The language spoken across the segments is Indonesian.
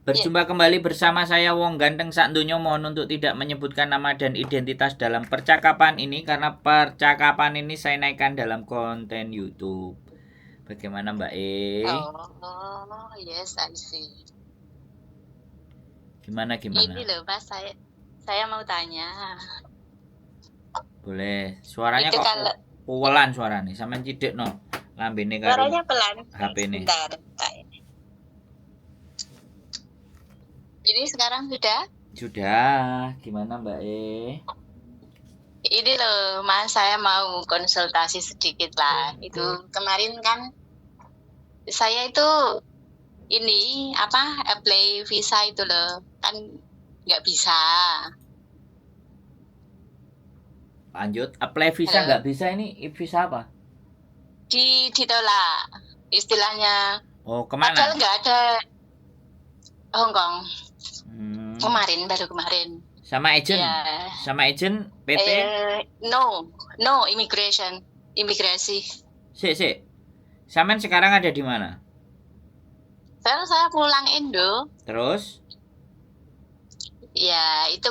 Iya. Berjumpa kembali bersama saya Wong Ganteng Sak Donya. Mohon untuk tidak menyebutkan nama dan identitas dalam percakapan ini karena percakapan ini saya naikkan dalam konten YouTube. Bagaimana Mbak E? Oh, yes, I see. Gimana Ini gimana? loh, Mas, saya mau tanya. Boleh. Suaranya Itu kok kalau puwelan suaranya. Sampeyan cidek no. Lambene karo suaranya pelan, HP ini. sebentar. Ini sekarang sudah? Sudah. Gimana Mbak E? Ini loh, Mas, saya mau konsultasi sedikit lah. Itu kemarin kan saya itu ini apply visa itu loh, kan nggak bisa. Lanjut. Apply visa Halo, nggak bisa ini visa apa? ditolak istilahnya. Oh Padahal kemana? nggak ada Hong Kong. Hmm, Kemarin, baru kemarin. sama agent? Ya, Sama agent PT? no, imigrasi. Sik. Sampean sekarang ada di mana? Saya pulang Indo. Terus? Ya, itu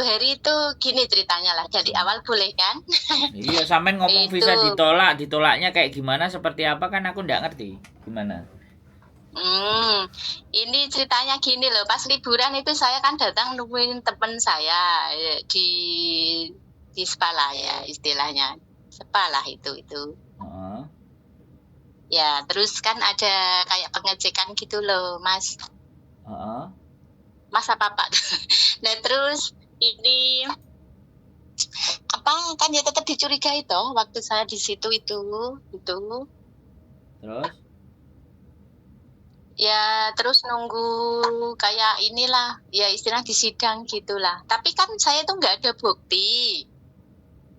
hari itu gini ceritanya lah. Dari awal boleh kan? Iya, sampean ngomong visa Itu, ditolak, ditolaknya kayak gimana, seperti apa kan aku nggak ngerti. Gimana? hmm, ini ceritanya gini loh. Pas liburan itu saya kan datang nemuin temen saya di spa lah ya istilahnya. Spa lah itu. Heeh. Ya, terus kan ada kayak pengecekan gitu loh, Mas. Heeh. Mas apa Pak? Nah, terus ini kan ya tetap dicurigai toh waktu saya di situ itu. Terus? Ya, terus nunggu kayak inilah, ya istilah di sidang gitulah. Tapi kan saya tuh nggak ada bukti.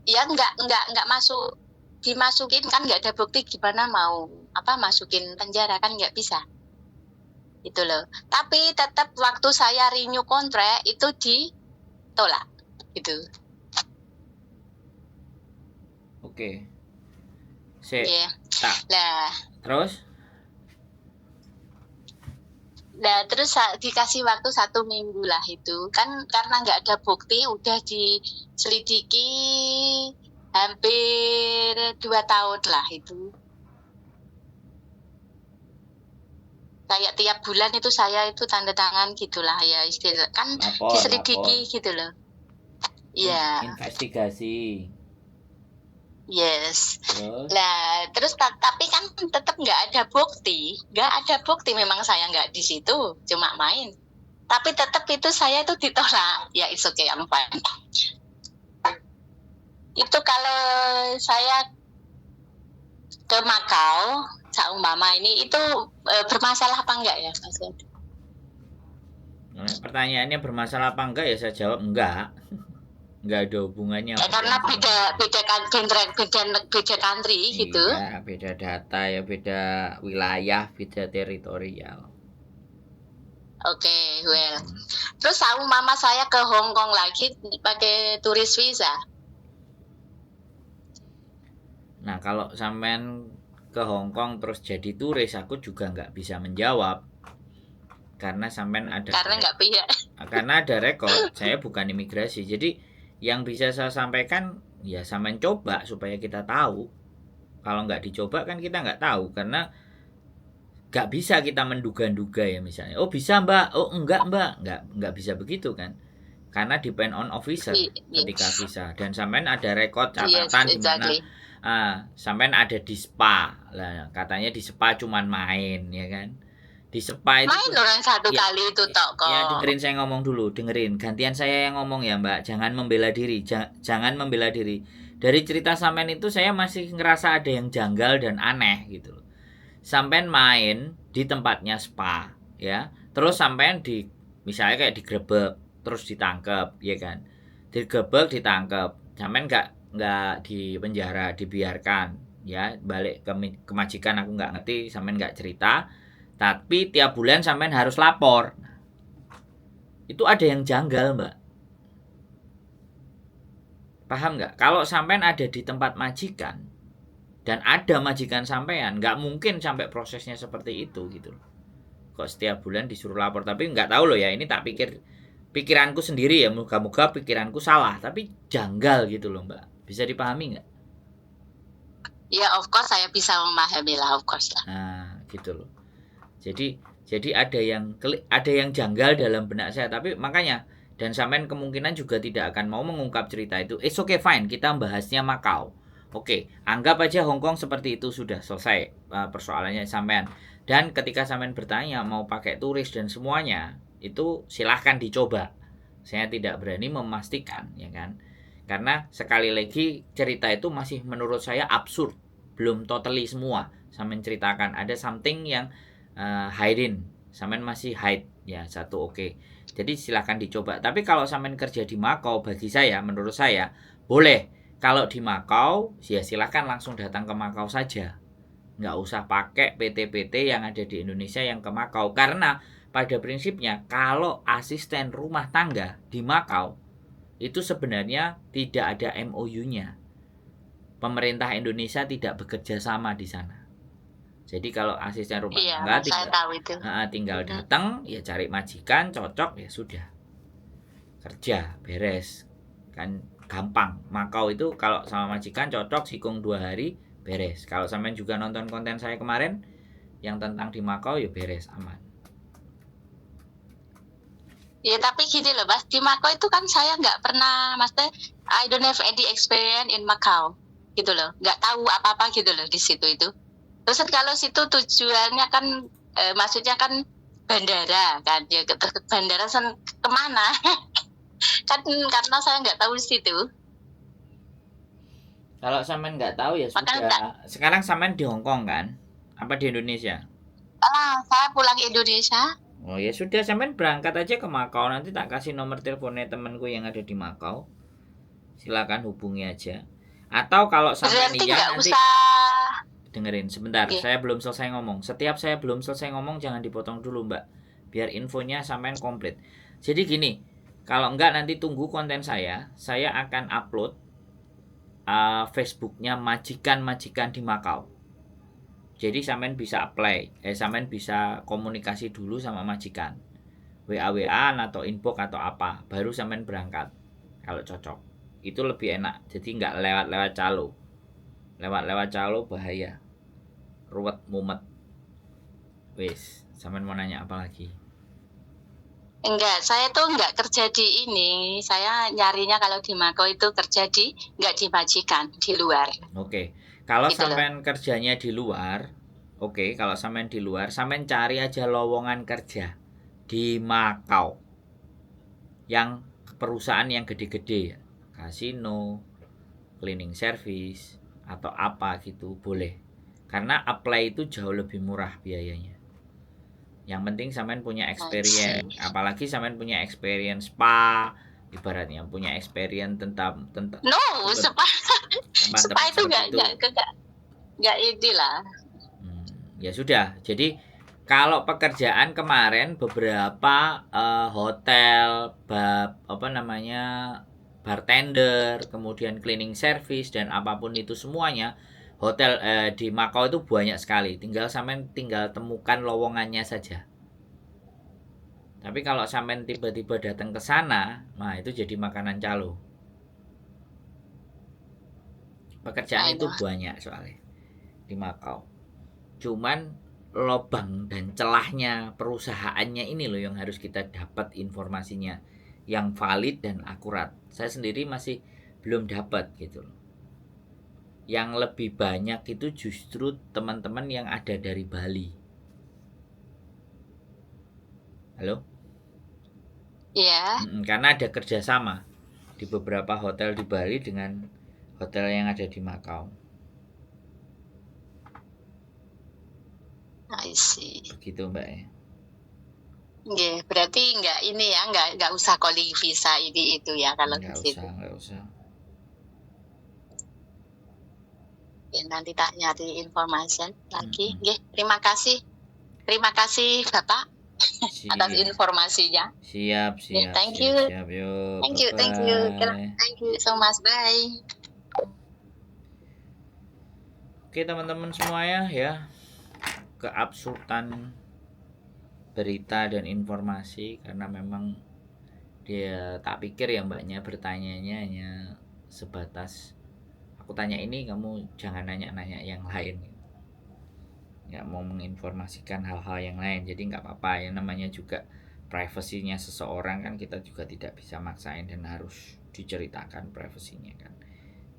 Ya nggak masuk dimasukin kan nggak ada bukti gimana mau masukin penjara kan nggak bisa. Itu loh. Tapi tetap waktu saya renew kontrak itu ditolak gitu. Oke. Sik. Ya. Tak. Nah, Terus? terus dikasih waktu 1 minggu lah itu kan karena nggak ada bukti udah diselidiki hampir 2 tahun lah itu. Kayak tiap bulan itu saya itu tanda tangan gitulah ya istilah kan Lapor. diselidiki gitu loh. Iya, Investigasi. yes. Terus? Nah, terus tapi kan tetap nggak ada bukti memang saya nggak di situ, cuma main. Tapi tetap itu saya itu ditolak. Ya, it's okay, I'm fine. Itu kalau saya ke Makau, seumpama ini itu bermasalah apa enggak ya, Mas? Nah, pertanyaannya bermasalah apa enggak ya saya jawab enggak. Enggak ada hubungannya Ya, karena bermasalah. beda country gitu. Iya, beda data ya, beda wilayah, beda teritorial. Oke, well. Terus mama saya ke Hong Kong lagi pakai turis visa. Nah, kalau sampean ke Hong Kong terus jadi turis, aku juga nggak bisa menjawab karena sampean Karena nggak pihak. karena ada rekod. Saya bukan imigrasi, jadi yang bisa saya sampaikan ya sampean coba supaya kita tahu. Kalau nggak dicoba kan kita nggak tahu karena nggak bisa kita menduga-duga ya misalnya. Oh bisa mbak, oh enggak mbak, nggak bisa begitu kan. Karena depend on officer ketika visa dan sampean ada rekod Yes, catatan di mana exactly. sampean ada di spa lah, katanya di spa cuman main ya kan, di spa itu Main tuh orang satu ya, kali itu tok ya kok. dengerin saya ngomong dulu, dengerin gantian saya yang ngomong ya mbak, jangan membela diri, jangan membela diri. Dari cerita sampean itu saya masih ngerasa ada yang janggal dan aneh gitu loh. Sampean main di tempatnya spa ya, terus sampean di misalnya kayak digrebek terus ditangkap ya kan, digebek ditangkap, sampean nggak di penjara, dibiarkan ya balik ke majikan, aku nggak ngerti, sampean nggak cerita, tapi tiap bulan sampean harus lapor. Itu ada yang janggal mbak, paham nggak? Kalau sampean ada di tempat majikan dan ada majikan sampean, nggak mungkin sampai prosesnya seperti itu gitu loh. kok setiap bulan disuruh lapor. Tapi nggak tahu loh ya, ini tak pikiranku sendiri ya, moga-moga pikiranku salah, tapi janggal gitu loh Mbak. Bisa dipahami nggak? Ya, of course saya bisa memahami lah, of course lah. Nah, gitu loh. Jadi ada yang janggal dalam benak saya, tapi makanya dan sampean kemungkinan juga tidak akan mau mengungkap cerita itu. It's okay fine, kita bahasnya Makau. Oke, anggap aja Hong Kong seperti itu sudah selesai persoalannya sampean. Dan ketika sampean bertanya mau pakai turis dan semuanya, itu silahkan dicoba. Saya tidak berani memastikan, ya kan? Karena sekali lagi cerita itu masih menurut saya absurd, belum totally semua. Sampean ceritakan ada something yang hiding, sampean masih hide ya satu oke. Jadi silahkan dicoba. Tapi kalau sampean kerja di Makau, bagi saya, menurut saya boleh. Kalau di Makau, ya silahkan langsung datang ke Makau saja. Nggak usah pakai PT-PT yang ada di Indonesia yang ke Makau. Karena pada prinsipnya kalau asisten rumah tangga di Makau, itu sebenarnya tidak ada MOU-nya. Pemerintah Indonesia tidak bekerja sama di sana. Jadi kalau asisten rumah tangga tinggal datang, ya cari majikan, cocok, ya sudah. Kerja, beres. Kan gampang. Makau itu kalau sama majikan cocok, sikung 2 hari, beres. Kalau sampean juga nonton konten saya kemarin yang tentang di Makau, ya beres, aman. Ya tapi gini loh Mas, di Makau itu kan saya nggak pernah, maksudnya I don't have any experience in Macau gitu loh, nggak tahu apa-apa gitu loh di situ itu. Terus kalau situ tujuannya kan maksudnya kan bandara kan, ya ke bandara kemana? Kan karena saya nggak tahu di situ. Kalau sampean nggak tahu ya sudah. Sekarang sampean di Hong Kong kan? Apa di Indonesia? Saya pulang Indonesia. Oh ya sudah, sampean berangkat aja ke Makau, nanti tak kasih nomor teleponnya temanku yang ada di Makau. Silakan hubungi aja. Atau kalau sampean iya nanti dengerin sebentar, saya belum selesai ngomong. Setiap saya belum selesai ngomong jangan dipotong dulu, Mbak. Biar infonya sampean komplit. Jadi gini, kalau enggak nanti tunggu konten saya akan upload Facebooknya majikan-majikan di Makau. Jadi sampean bisa apply, sampean bisa komunikasi dulu sama majikan, WA-WA atau inbox atau apa, baru sampean berangkat. Kalau cocok, itu lebih enak. Jadi nggak lewat-lewat calo, lewat-lewat calo bahaya, ruwet mumet. Wis, sampean mau nanya apa lagi? Enggak, saya tuh enggak kerja di ini. Saya nyarinya kalau di Makau itu kerja di enggak di majikan, di luar. Oke. Kalau gitu sampean kerjanya di luar, kalau sampean di luar, sampean cari aja lowongan kerja di Makau. Yang perusahaan yang gede-gede ya, kasino, cleaning service atau apa gitu boleh. Karena apply itu jauh lebih murah biayanya. Yang penting sampean punya experience, apalagi sampean punya experience spa, ibaratnya punya experience tentang spa itu enggak inilah. Ya sudah. Jadi kalau pekerjaan kemarin beberapa hotel, bartender, kemudian cleaning service dan apapun itu semuanya, hotel di Makau itu banyak sekali. Sampean tinggal temukan lowongannya saja. Tapi kalau sampean tiba-tiba datang ke sana, nah itu jadi makanan calo. Pekerjaan itu banyak soalnya di Makau. Cuman lobang dan celahnya perusahaannya ini loh yang harus kita dapat informasinya yang valid dan akurat. Saya sendiri masih belum dapat gitu loh. Yang lebih banyak itu justru teman-teman yang ada dari Bali. Halo? Iya. Karena ada kerjasama di beberapa hotel di Bali dengan hotel yang ada di Makau. I see. Begitu Mbak ya. Yeah, berarti nggak usah calling visa ini itu ya kalau di situ. Nggak usah. Ya, nanti tak nyari informasi lagi. Terima kasih Bapak atas informasinya. Siap. Thank you. Siap, yuk. Thank you so much. Bye. Oke teman-teman semua ya. Keabsurdan berita dan informasi, karena memang dia tak pikir ya mbaknya bertanyanya hanya sebatas aku tanya ini kamu jangan nanya-nanya yang lain, nggak mau menginformasikan hal-hal yang lain. Jadi nggak apa-apa, yang namanya juga privasinya seseorang kan kita juga tidak bisa maksain dan harus diceritakan privasinya kan.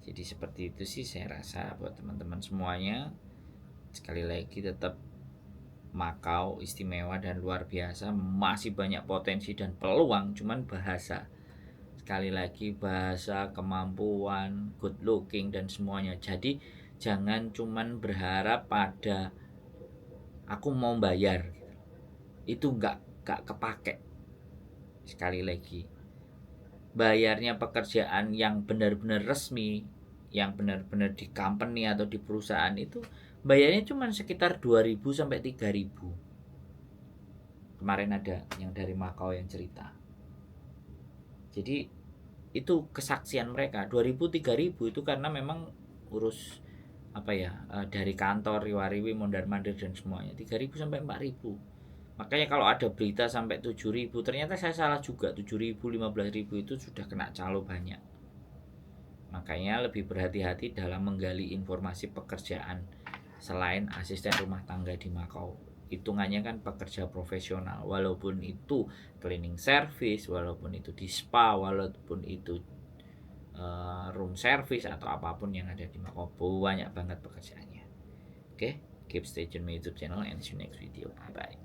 Jadi seperti itu sih saya rasa buat teman-teman semuanya. Sekali lagi tetap Makau istimewa dan luar biasa, masih banyak potensi dan peluang, cuman bahasa, sekali lagi bahasa, kemampuan, good looking dan semuanya. Jadi jangan cuman berharap pada aku mau bayar, itu nggak kepake. Sekali lagi, bayarnya pekerjaan yang benar-benar resmi, yang benar-benar di company atau di perusahaan itu bayarnya cuma sekitar 2.000 sampai 3.000. Kemarin ada yang dari Makau yang cerita. Jadi itu kesaksian mereka 2.000 3.000 itu karena memang urus dari kantor riwariwi mondar mandir dan semuanya 3.000 sampai 4.000. Makanya kalau ada berita sampai 7.000 ternyata saya salah juga, 7.000 15.000 itu sudah kena calo banyak. Makanya lebih berhati-hati dalam menggali informasi pekerjaan selain asisten rumah tangga di Makau. Hitungannya kan pekerja profesional, walaupun itu cleaning service, walaupun itu di spa, walaupun itu room service atau apapun yang ada di Makau, banyak banget pekerjaannya. Oke, keep stay tune my YouTube channel and see you next video. Bye bye.